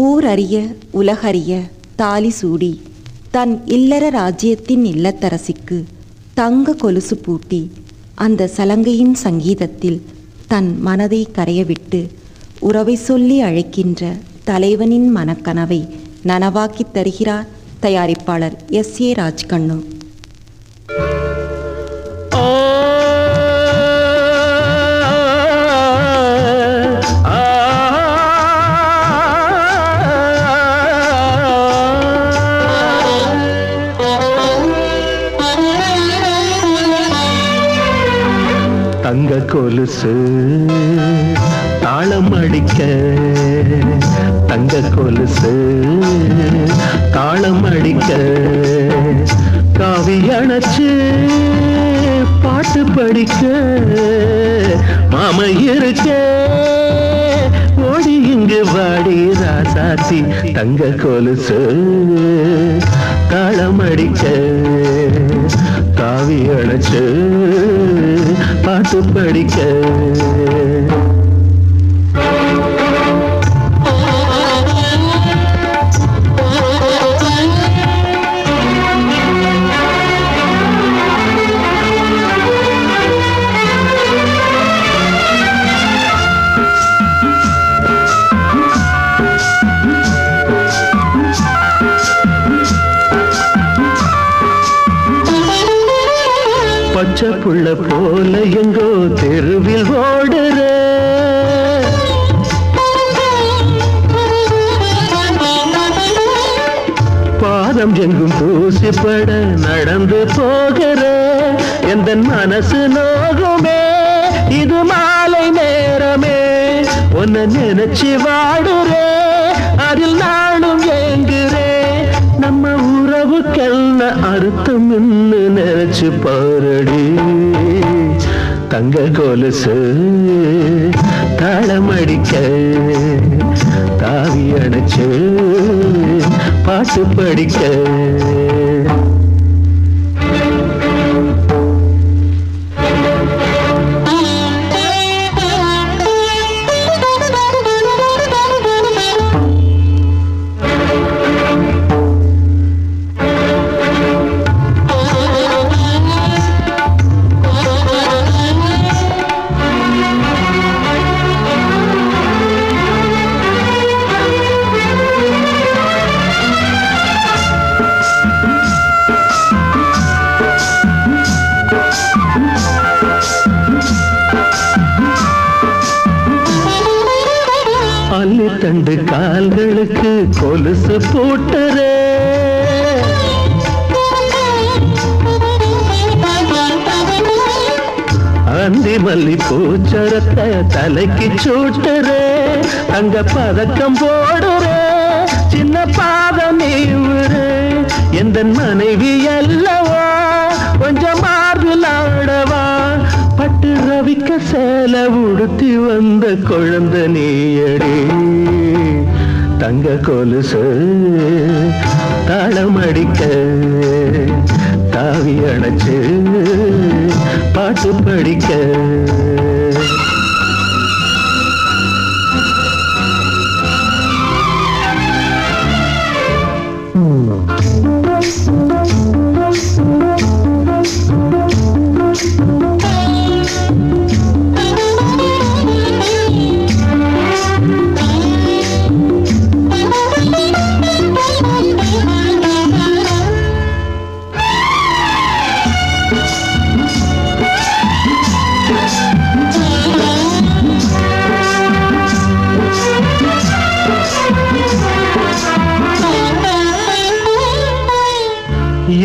ஊரறிய உலகறிய தாலி சூடி தன் இல்லற ராஜ்யத்தின் இல்லத்தரசிக்கு தங்க கொலுசு பூட்டி அந்த சலங்கையின் சங்கீதத்தில் தன் மனதை கரையவிட்டு உறவை சொல்லி அழைக்கின்ற தலைவனின் மனக்கனவை நனவாக்கித் தருகிறார் தயாரிப்பாளர் S.A. ராஜ்கண்ணு. தங்க கொலுசு தாளம் அடிக்க, தங்க கொலுசு தாளம் அடிக்க, காவி அணைச்சு பாட்டு படிக்க மாமா இருக்க, ஓடி இங்கு வாடி ராசாத்தி. தங்க கொலுசு தாளம் அடிக்க, காவி அணைச்சு பாட்டு படிக்க. பச்சை புள்ள போல எங்கோ தெருவில் ஓடுற, பாதம் எங்கும் தூசிப்பட நடந்து போகிற, எந்த மனசு நோகுமே இது மாலை நேரமே, உன்னை நினைச்சு வாடுறே அதில் நானும் ஏங்குறே, நம்ம உறவுக்கெல்ல அர்த்தம் இன்னு நினைச்சு பாரடி. தங்க கொலுசு தாளம் அடிக்க, தாவி அணைச்சு பாட்டு படிக்க. அள்ளி தண்டு கால்களுக்கு கொலுசு போட்டுறே, அந்தி மல்லி பூச்சரத்தை தலைக்கு சூட்டுறே, அங்க பதக்கம் போடுறே சின்ன பாதம் நீவுறே, எந்த மனைவி அல்லவா கொஞ்சம் மார்பில் ஆடவா, பட்டு ரவிக்க சேலை உடுத்தி வந்த குழந்தை நீயடி. தங்க கொலுசு தாளம் அடிக்க, தாவி அணைச்சு பாட்டு படிக்க.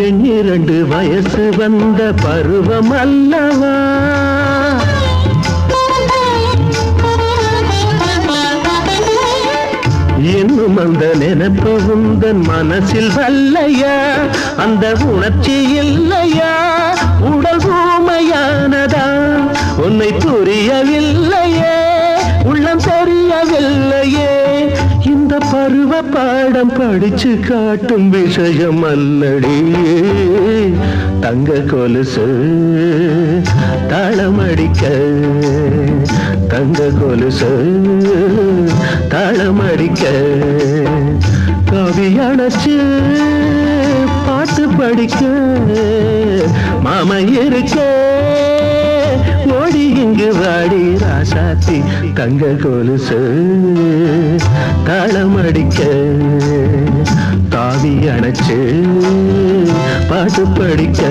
எண்ணிரண்டு வயசு வந்த பருவம் அல்லவா, இன்னும் அந்த நினைப்பு உந்தன் மனசில் வல்லையா, அந்த உணர்ச்சி இல்லையா, உடல் ஊமையானதா, உன்னை புரியவில்லையே உள்ளம் தெரியவில்லையே, இந்த பருவ பாடம் படிச்சு காட்டும் விஷயம் அல்லடி. தங்க கொலுசு தாளம் அடிக்க, தங்க கொலுசு தாளமடிக்க கவி அணைச்சு பாட்டு படிக்க மாமா இருக்க ஓடி இங்கு வாடி ராசாத்தி தங்க கொலுசு தாளமடிக்க தாவி அணைச்சு பாட்டு படிக்க